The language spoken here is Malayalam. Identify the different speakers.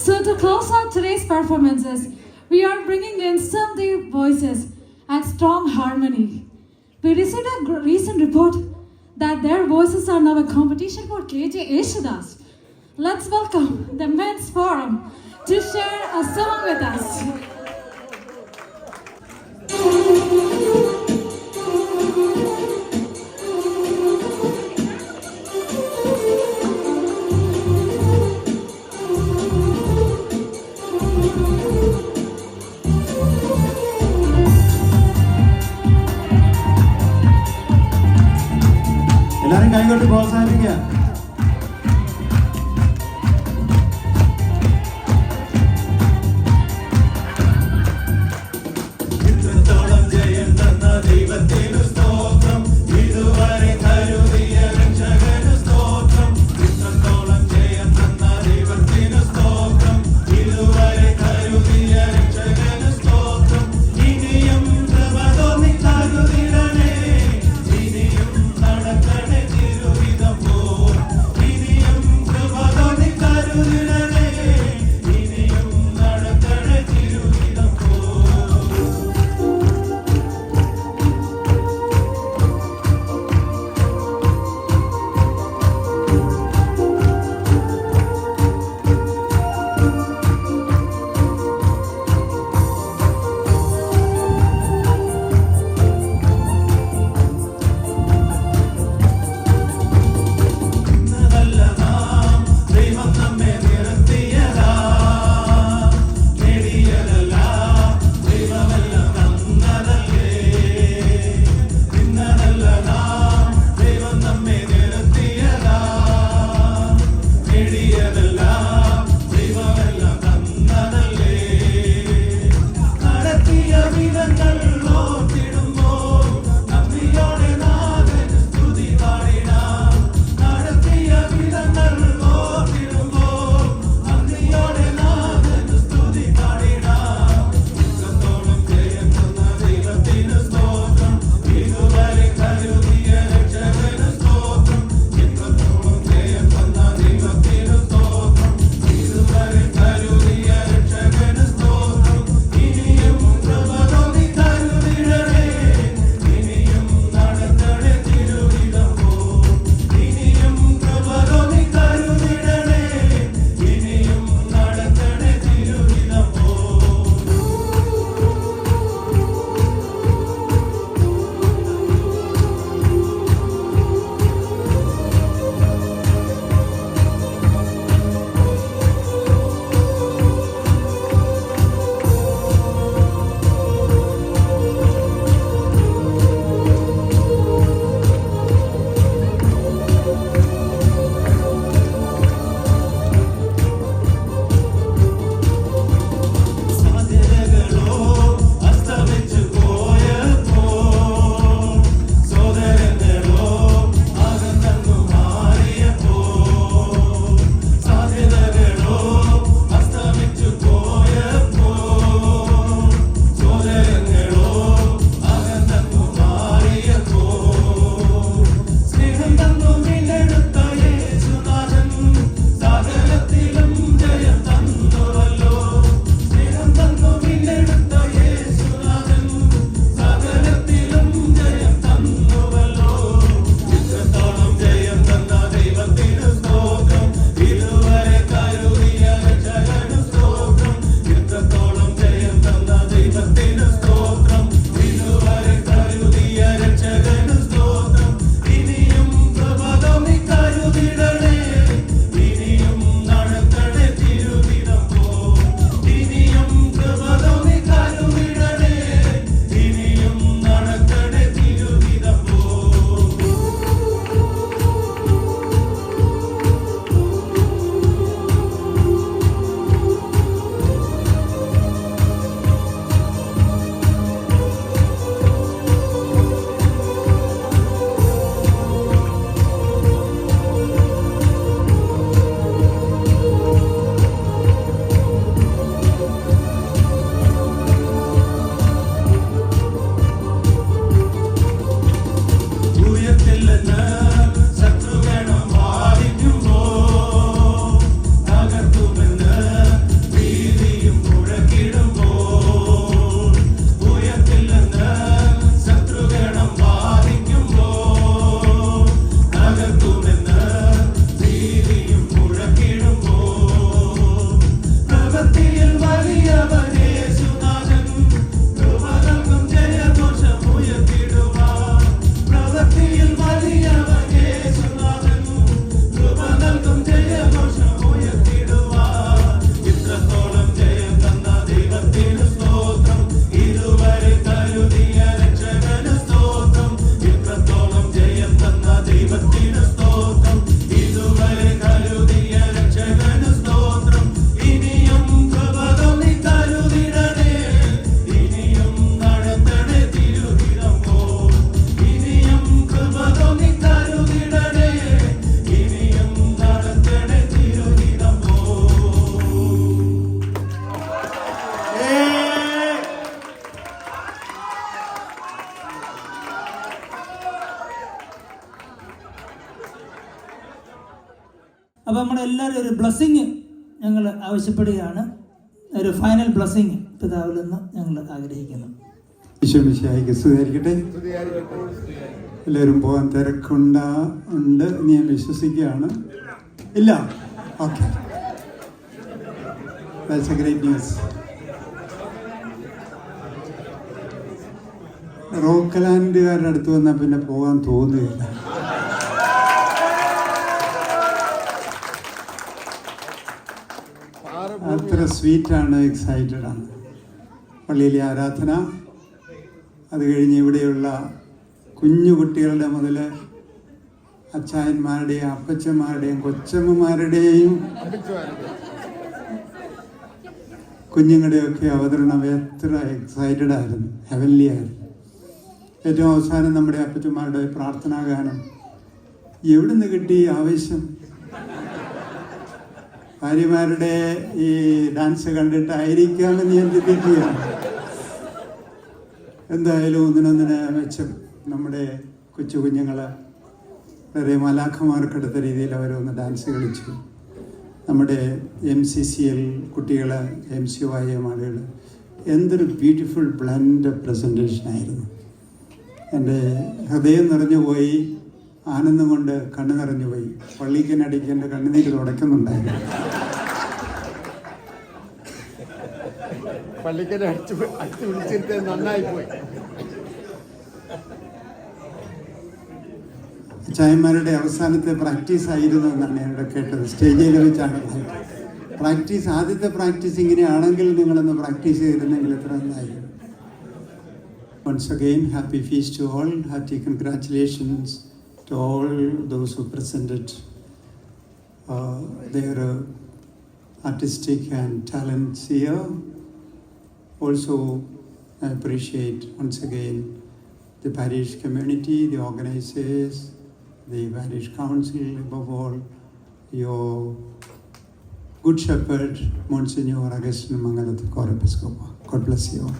Speaker 1: So to close out today's performances, we are bringing in some deep voices and strong harmony. We received a recent report that their voices are now a competition for KJ Yeshudas. Let's welcome the Men's Forum to share a song with us.
Speaker 2: എല്ലാവരും കൈകൊട്ടി പ്രോത്സാഹിപ്പിക്കുക.
Speaker 3: ബ്ലെസ്സിങ് ഞങ്ങൾ ആവശ്യപ്പെടുകയാണ്. ഒരു ഫൈനൽ ബ്ലെസ്സിങ് പിതാവിൽ നിന്ന് ഞങ്ങൾ ആഗ്രഹിക്കുന്നു.
Speaker 2: ഈശോമിശിഹായിക്ക് സ്തുതിയായിരിക്കട്ടെ. എല്ലാവരും പോകാൻ തിരക്കുണ്ട് എന്ന് ഞാൻ വിശ്വസിക്കുകയാണ്. ഇല്ല, okay, that's a great news. റോക്കലാൻഡുകാരുടെ അടുത്ത് വന്നാൽ പിന്നെ പോകാൻ തോന്നുകയില്ല. അത്ര സ്വീറ്റാണ്, എക്സൈറ്റഡ് ആണ്. പള്ളിയിലെ ആരാധന, അത് കഴിഞ്ഞ് ഇവിടെയുള്ള കുഞ്ഞു കുട്ടികളുടെ മുതൽ അച്ചായന്മാരുടെയും അപ്പച്ചന്മാരുടെയും കൊച്ചമ്മമാരുടെയും കുഞ്ഞുങ്ങളുടെയൊക്കെ അവതരണം എത്ര എക്സൈറ്റഡ് ആയിരുന്നു, ഹെവൻലി ആയിരുന്നു. ഏറ്റവും അവസാനം നമ്മുടെ അപ്പച്ചന്മാരുടെ പ്രാർത്ഥനാ ഗാനം എവിടുന്ന് കിട്ടി ആവേശം? ഭാര്യമാരുടെ ഈ ഡാൻസ് കണ്ടിട്ടായിരിക്കാമെന്ന് ഞാൻ ചിന്തിക്കുകയാണ്. എന്തായാലും ഒന്നിനൊന്നിന് മെച്ചം. നമ്മുടെ കൊച്ചു കുഞ്ഞുങ്ങൾ വളരെ മലാഖമാർക്കെടുത്ത രീതിയിൽ അവരൊന്ന് ഡാൻസ് കളിച്ചു. നമ്മുടെ MCCL കുട്ടികൾ, MCYM ആളുകൾ, എന്തൊരു ബ്യൂട്ടിഫുൾ ബ്ലെൻഡ് പ്രസൻറ്റേഷനായിരുന്നു. എൻ്റെ ഹൃദയം നിറഞ്ഞുപോയി, ആനന്ദം കൊണ്ട് കണ്ണു നിറഞ്ഞുപോയി. പള്ളിക്കനടിക്ക് എൻ്റെ കണ്ണുനീര് തുടയ്ക്കുന്നുണ്ടായിരുന്നു.
Speaker 4: പള്ളിക്കനെ അടിച്ചു വിളിച്ചിട്ട് നന്നായി പോയി.
Speaker 2: ചായന്മാരുടെ അവസാനത്തെ പ്രാക്ടീസ് ആയിരുന്നു എന്നാണ് ഞാനിവിടെ കേട്ടത്. സ്റ്റേജിൽ വെച്ചാണ് പ്രാക്ടീസ്. ആദ്യത്തെ പ്രാക്ടീസ് ഇങ്ങനെയാണെങ്കിൽ നിങ്ങളൊന്ന് പ്രാക്ടീസ് ചെയ്തിരുന്നെങ്കിൽ എത്ര നന്നായിരുന്നു. Once again, happy feast to all. Hearty congratulations to all those who presented their artistic and talents here. Also, I appreciate once again the parish community, the organizers, the parish council, above all, your good shepherd, Monsignor Augustine Mangalat, Corps Episcopal. God bless you all.